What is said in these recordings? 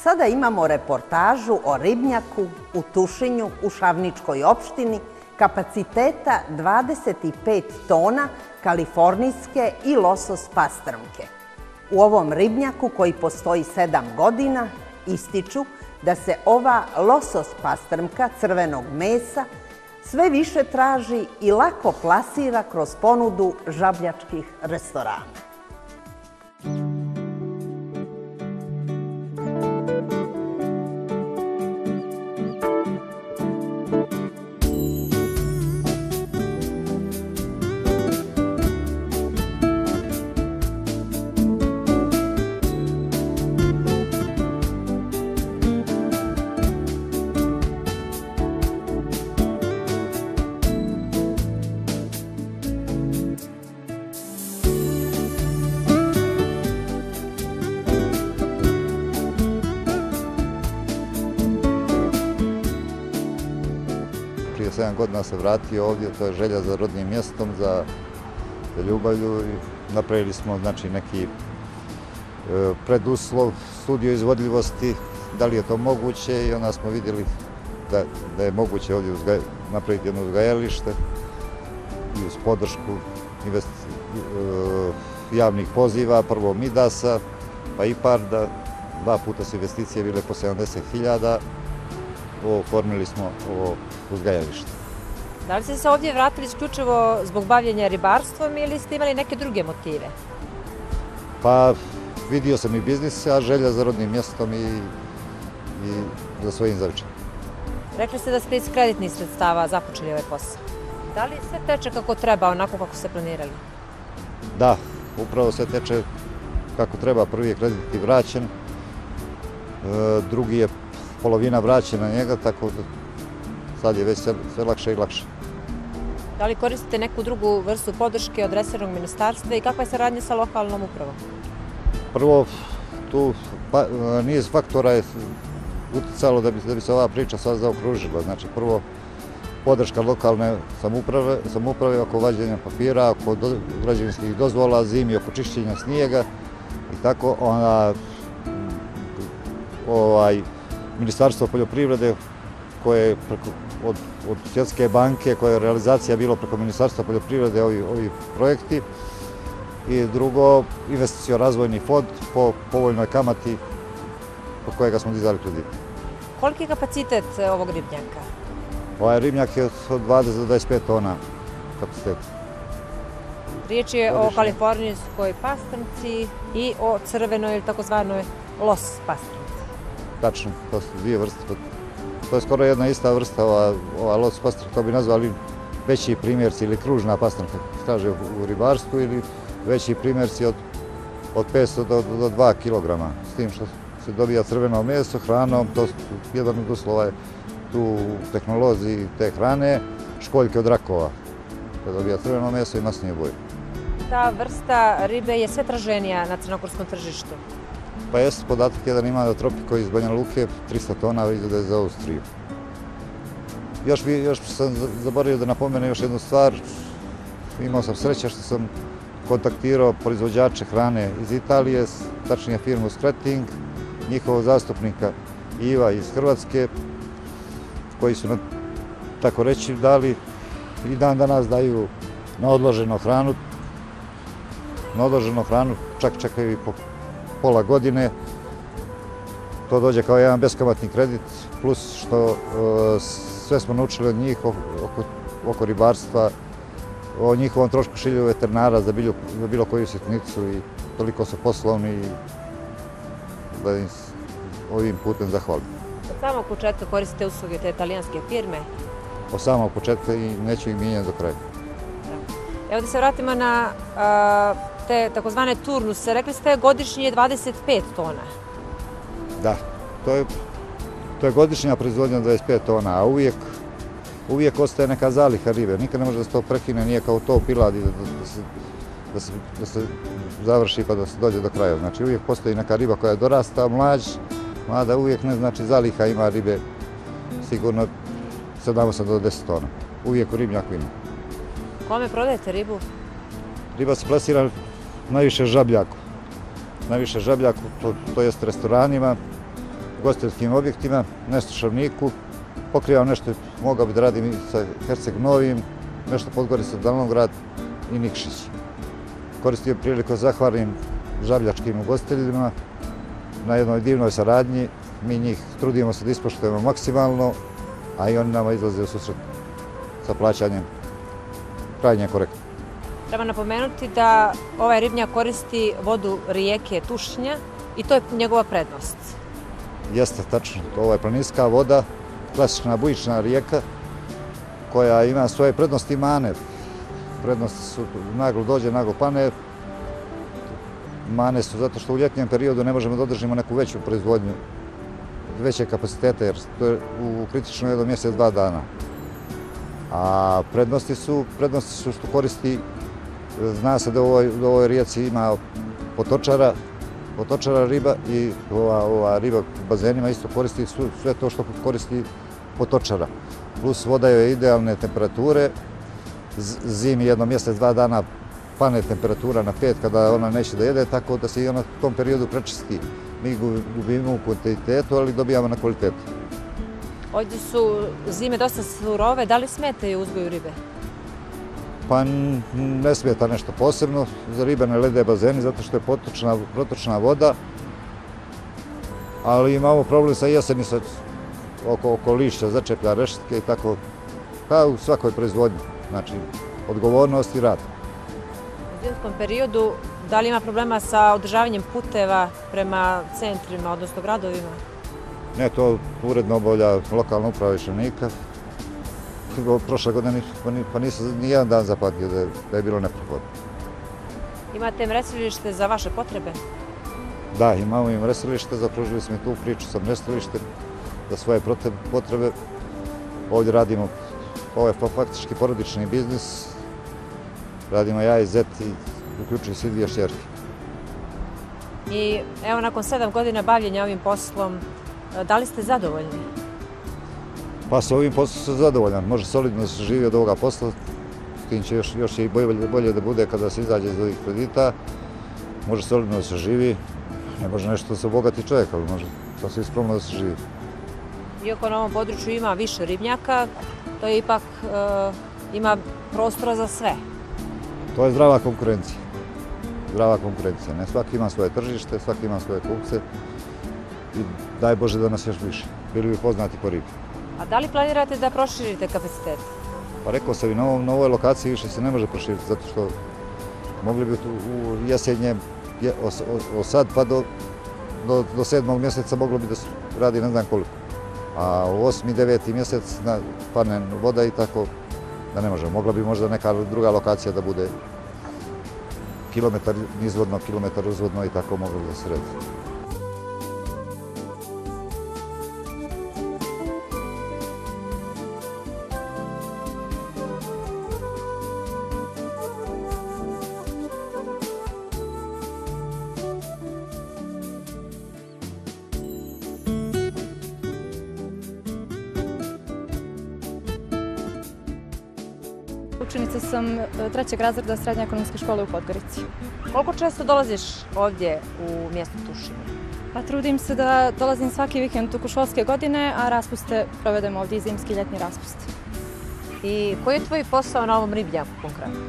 sada imamo reportažu o ribnjaku u Tušinju u Šavničkoj opštini kapaciteta 25 tona kalifornijske i losos pastrmke. U ovom ribnjaku, koji postoji 7 godina, ističu da se ova losos pastrmka crvenog mesa sve više traži i lako plasira kroz ponudu žabljačkih restorana. Prije 7 godina se vratio ovdje, to je želja za rodnim mjestom, za ljubavlju. Napravili smo neki preduslov, studiju izvodljivosti, da li je to moguće, i onda smo vidjeli da je moguće ovdje napraviti jedno uzgajalište i uz podršku javnih poziva, prvo Midasa, pa IPARD-a, 2 puta su investicije bile po 70.000, oformili smo ovo uzgajalište. Da li ste se ovdje vratili isključivo zbog bavljenja ribarstvom ili ste imali neke druge motive? Pa vidio sam i biznis, a želja za rodnim mjestom i za svojim zavičajem. Rekli ste da ste iz kreditnih sredstava započeli ovaj posao. Da li sve teče kako treba, onako kako ste planirali? Da, upravo sve teče kako treba. Prvi je kredit i vraćen, drugi je polovina vraćena njega, tako da sad je već sve lakše i lakše. Da li koristite neku drugu vrstu podrške od resornog ministarstva i kakva je saradnja sa lokalnom upravom? Prvo, tu niz faktora je uticalo da bi se ova priča sad zaokružila. Znači, prvo, podrška lokalne samouprave oko vađenja papira, oko građevinskih dozvola, zimi, oko čišćenja snijega i tako. Ministarstvo poljoprivrede, koje je od Svjetske banke, koja je realizacija bilo preko Ministarstva poljoprivrede ovi projekti, i drugo, investicijo-razvojni fond po povoljnoj kamati po kojega smo dizali kredit. Koliki je kapacitet ovog ribnjaka? Ovaj ribnjak je od 20 do 25 tona kapaciteta. Riječ je o kalifornijskoj pastrmci i o crvenoj ili takozvanoj los pastrmci. Tačno, to su dvije vrste. To je skoro jedna ista vrsta, ova los pastrmka, to bi nazvali veći primjerci ili kružna pastrmka, kako kaže u ribarstvu, ili veći primjerci od 500 do 2 kilograma. S tim što se dobija crveno meso hranom, to jedan od uslova je tu u tehnologiji te hrane, školjke od rakova. Da dobija crveno meso i masnije boje. Ta vrsta ribe je sve traženija na crnogorskom tržištu. Pa jeste, podatak jedan ima da Tropiko iz Banja Luke 300 tona izvode za Austriju. Još sam zaboravio da napomenem još jednu stvar. Imao sam sreće što sam kontaktirao proizvođače hrane iz Italije, tačnije firmu Skretting, njihovog zastupnika Iva iz Hrvatske, koji su nam, tako reći, dali i dan danas daju na odloženu hranu. Na odloženu hranu čak čekaju i po pola godine. To dođe kao jedan beskamatni kredit, plus što sve smo naučili od njih oko ribarstva, o njihovom trošku šilju veterinara za bilo koju sitnicu, i toliko su poslovni da im ovim putem zahvalim. Od samog početka koristite usluge te italijanske firme? Od samog početka i neću ih mijenjati do kraja. Evo da se vratimo na te takozvane turnuse. Rekli ste godišnje 25 tona. Da, to je godišnja proizvodnja 25 tona, a uvijek ostaje neka zaliha ribe. Nikad ne može da se to prekine, nije kao to piladi da se završi pa da se dođe do kraja. Znači uvijek postoji neka riba koja je dorasta, mada uvijek ne znači zaliha ima ribe, sigurno 7 do 10 tona. Uvijek u ribnjaku ima. Kome prodajete ribu? Riba se plasira najviše žabljaku. Najviše žabljaku, to jest restoranima, ugostiteljskim objektima, nešto Šavniku, pokrivao nešto, mogao bi da radim i sa Herceg Novim, nešto Podgorica, Davnograd i Nikšić. Koristio priliku da zahvalim žabljačkim ugostiteljima na jednoj divnoj saradnji. Mi njih trudimo se da ispoštujemo maksimalno, a i oni nama izlaze u susret sa plaćanjem krajnje korektno. Treba napomenuti da ovaj ribnjak koristi vodu rijeke Tušnja i to je njegova prednost. Jeste, tačno. Ovo je planinska voda, klasična bujična rijeka koja ima svoje prednosti i mane. Prednosti su naglo dođe, naglo pane. Mane su zato što u ljetnjem periodu ne možemo da održimo neku veću proizvodnju, veće kapacitete, jer to je u kritično jedno mjesec, 2 dana. A prednosti su što koristi, zna se da u ovoj rijeci ima potočara riba i ova riba u bazenima isto koristi sve to što koristi potočara. Plus voda je idealne temperature, zimi jedno mjesec, 2 dana pane temperatura na 5 kada ona neće da jede, tako da se i ona u tom periodu prečisti. Mi gubimo u kvantitetu, ali dobijamo na kvalitetu. Ovdje su zime dosta surove, da li smetaju uzgoju ribe? Pa ne smeta nešto posebno, za ribe ne lede bazeni zato što je protočna voda, ali imamo problem sa jeseni, oko lišća, začeplja, rešetke i tako, kao u svakoj proizvodnji, znači odgovornost i rad. U zimskom periodu da li ima problema sa održavanjem puteva prema centrima, odnosno gradovima? Ne, to uredno obavlja lokalna uprava iz Šavnika. Prošle godine pa nisam ni jedan dan zapamtio da je bilo neprohodno. Imate mrestilište za vaše potrebe? Da, imamo i mrestilište, zapružili smo i tu priču sa mrestilištem za svoje potrebe. Ovdje radimo, ovo je faktički porodični biznis, radimo ja i zet i uključuju se 2 šćerke. I evo nakon 7 godina bavljenja ovim poslom, da li ste zadovoljni? Pa sa ovim poslom sam zadovoljan, može solidno da se živi od ovoga posla, s tim će još i bolje da bude kada se izađe iz ovih kredita, može solidno da se živi, ne može nešto da se obogati čovjek, ali može sasvim skromno da se živi. Iako na ovom području ima više ribnjaka, to je ipak ima prostora za sve. To je zdrava konkurencija. Zdrava konkurencija. Ne svaki ima svoje tržište, svaki ima svoje kupce i daj Bože da nas još više. Bili bi poznati po ribi. A da li planirate da proširite kapacitet? Pa rekao sam i na ovoj lokaciji više se ne može proširiti, zato što mogli bi u jesenje, od sad pa do 7. mjeseca moglo bi da se radi ne znam koliko. A u 8. i 9. mjesec pane voda i tako da ne može. Mogla bi možda neka druga lokacija da bude kilometar nizvodno, kilometar uzvodno i tako moglo da se redi. Učenica sam 3. razreda Srednje ekonomske škole u Podgorici. Koliko često dolaziš ovdje u mjesto Tušinje? Pa trudim se da dolazim svaki vikend toku školske godine, a raspuste provedemo ovdje, zimski i ljetni raspust. I koji je tvoj posao na ovom ribnjaku konkretno?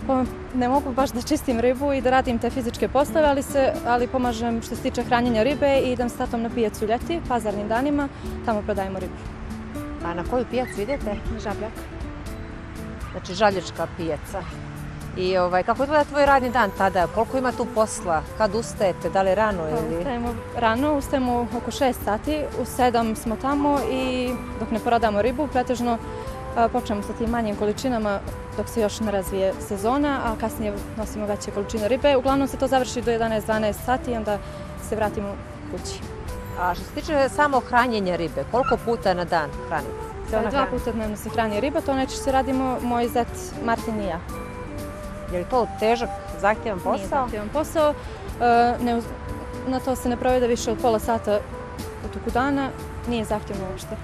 Pa, ne mogu baš da čistim ribu i da radim te fizičke poslove, ali pomažem što se tiče hranjenja ribe i idem s tatom na pijacu ljeti, pazarnim danima, tamo prodajemo ribu. A na koju pijacu idete? Žabljak. Znači žabljačka pijaca. I kako izgleda tvoj radni dan tada? Koliko ima tu posla? Kad ustajete? Da li rano ili? Ustajemo rano, ustajemo oko 6 sati. U 7 smo tamo i dok ne prodamo ribu, pretežno počnemo sa tim manjim količinama dok se još ne razvije sezona, a kasnije nosimo veće količine ribe. Uglavnom se to završi do 11-12 sati i onda se vratimo kući. A što se tiče samo hranjenja ribe, koliko puta na dan hranite? 2 puta dnevno se hrani riba, to najčešće radimo moj zet Martin i ja. Je li to težak, zahtjevan posao? Nije zahtjevan posao. Na to se ne provede više od pola sata u toku dana, nije zahtjevno uopšte.